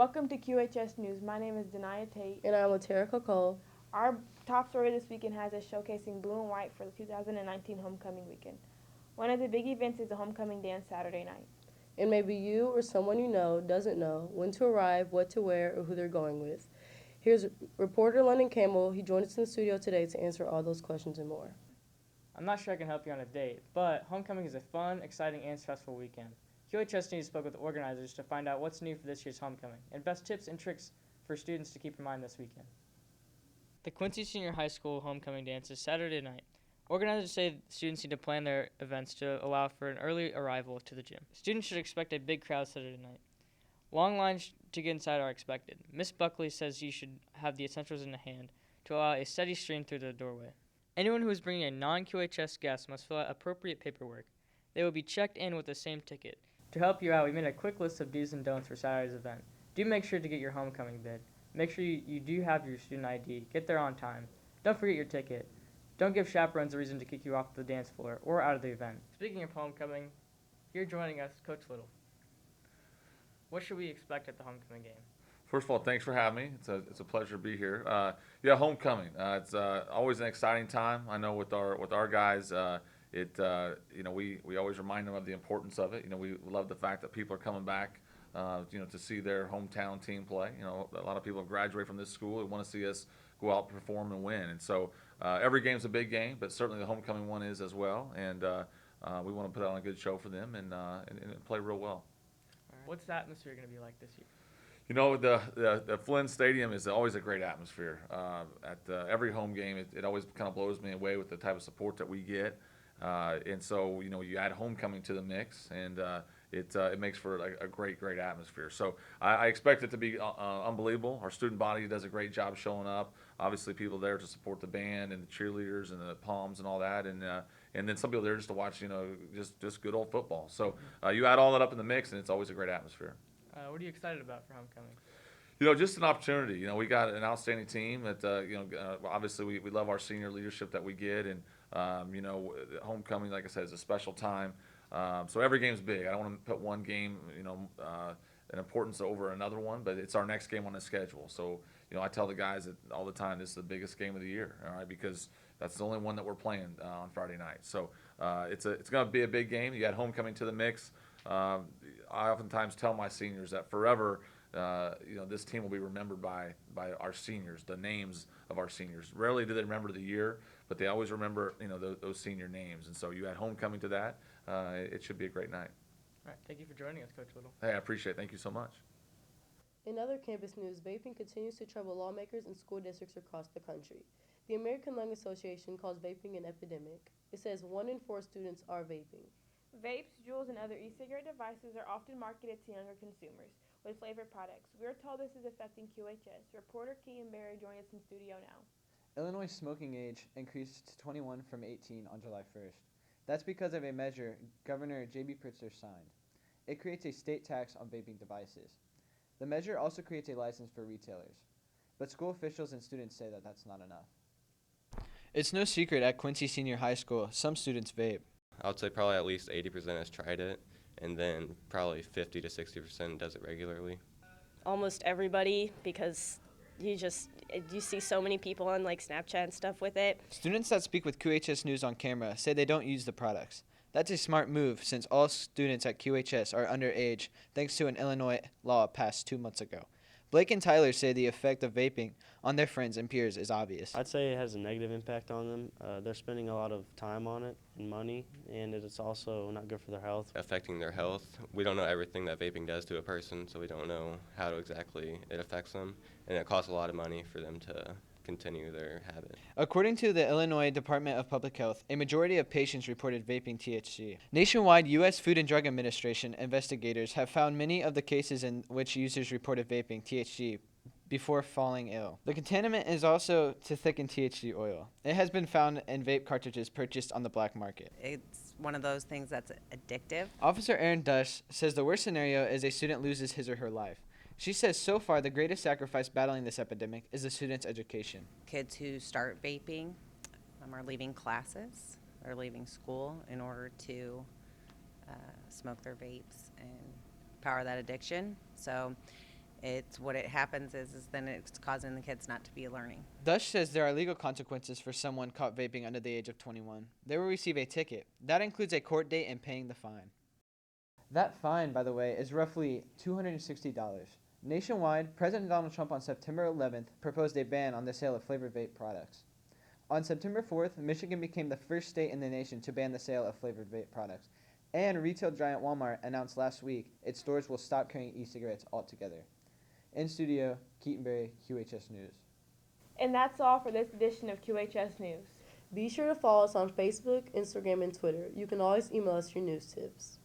Welcome to QHS News. My name is Denia Tate. And I'm Latera Cole. Our top story this weekend has us showcasing blue and white for the 2019 homecoming weekend. One of the big events is the homecoming dance Saturday night. And maybe you or someone you know doesn't know when to arrive, what to wear, or who they're going with. Here's reporter London Campbell. He joined us in the studio today to answer all those questions and more. I'm not sure I can help you on a date, but homecoming is a fun, exciting, and stressful weekend. QHS News spoke with organizers to find out what's new for this year's homecoming and best tips and tricks for students to keep in mind this weekend. The Quincy Senior High School homecoming dance is Saturday night. Organizers say students need to plan their events to allow for an early arrival to the gym. Students should expect a big crowd Saturday night. Long lines to get inside are expected. Miss Buckley says you should have the essentials in hand to allow a steady stream through the doorway. Anyone who is bringing a non-QHS guest must fill out appropriate paperwork. They will be checked in with the same ticket. To help you out, we made a quick list of do's and don'ts for Saturday's event. Do make sure to get your homecoming bid. Make sure you do have your student ID. Get there on time. Don't forget your ticket. Don't give chaperones a reason to kick you off the dance floor or out of the event. Speaking of homecoming, here joining us, Coach Little. What should we expect at the homecoming game? First of all, thanks for having me. It's a pleasure to be here. Homecoming. It's always an exciting time. I know with our guys, we always remind them of the importance of it. We love the fact that people are coming back, to see their hometown team play. A lot of people graduate from this school and want to see us go out, perform, and win. And so every game's a big game, but certainly the homecoming one is as well. And we want to put on a good show for them and play real well. What's the atmosphere going to be like this year? The Flynn Stadium is always a great atmosphere. At every home game, it always kind of blows me away with the type of support that we get. And so, you add homecoming to the mix, and it makes for a great atmosphere. So I expect it to be unbelievable. Our student body does a great job showing up. Obviously, people there to support the band and the cheerleaders and the palms and all that, and then some people there just to watch, just good old football. So you add all that up in the mix, and it's always a great atmosphere. What are you excited about for homecoming? Just an opportunity. We got an outstanding team that, obviously we love our senior leadership that we get. And, homecoming, like I said, is a special time. So every game's big. I don't want to put one game, an importance over another one, but it's our next game on the schedule. So, I tell the guys that all the time, this is the biggest game of the year, all right, because that's the only one that we're playing on Friday night. So it's going to be a big game. You add homecoming to the mix. I oftentimes tell my seniors that forever, this team will be remembered by our seniors, the names of our seniors. Rarely do they remember the year, but they always remember, those senior names. And so you add homecoming to that, it should be a great night. All right, thank you for joining us, Coach Little. Hey, I appreciate it. Thank you so much. In other campus news, vaping continues to trouble lawmakers and school districts across the country. The American Lung Association calls vaping an epidemic. It says 1 in 4 students are vaping. Vapes, jewels, and other e-cigarette devices are often marketed to younger consumers with flavored products. We're told this is affecting QHS. Reporter Keaton Barry joins us in studio now. Illinois' smoking age increased to 21 from 18 on July 1st. That's because of a measure Governor J.B. Pritzker signed. It creates a state tax on vaping devices. The measure also creates a license for retailers. But school officials and students say that that's not enough. It's no secret at Quincy Senior High School, some students vape. I would say probably at least 80% has tried it, and then probably 50 to 60% does it regularly. Almost everybody, because you see so many people on like Snapchat and stuff with it. Students that speak with QHS News on camera say they don't use the products. That's a smart move since all students at QHS are underage thanks to an Illinois law passed 2 months ago. Blake and Tyler say the effect of vaping on their friends and peers is obvious. I'd say it has a negative impact on them. They're spending a lot of time on it and money, and it's also not good for their health. Affecting their health. We don't know everything that vaping does to a person, so we don't know how exactly it affects them, and it costs a lot of money for them to continue their habit. According to the Illinois Department of Public Health, a majority of patients reported vaping THC. Nationwide, U.S. Food and Drug Administration investigators have found many of the cases in which users reported vaping THC before falling ill. The contaminant is also to thicken THC oil. It has been found in vape cartridges purchased on the black market. It's one of those things that's addictive. Officer Erin Dush says the worst scenario is a student loses his or her life. She says so far the greatest sacrifice battling this epidemic is the student's education. Kids who start vaping are leaving classes or leaving school in order to smoke their vapes and power that addiction. So It's what it happens is then it's causing the kids not to be learning. Thus says there are legal consequences for someone caught vaping under the age of 21. They will receive a ticket. That includes a court date and paying the fine. That fine, by the way, is roughly $260. Nationwide, President Donald Trump on September 11th proposed a ban on the sale of flavored vape products. On September 4th, Michigan became the first state in the nation to ban the sale of flavored vape products. And retail giant Walmart announced last week its stores will stop carrying e-cigarettes altogether. In studio, Keaton Berry, QHS News. And that's all for this edition of QHS News. Be sure to follow us on Facebook, Instagram, and Twitter. You can always email us your news tips.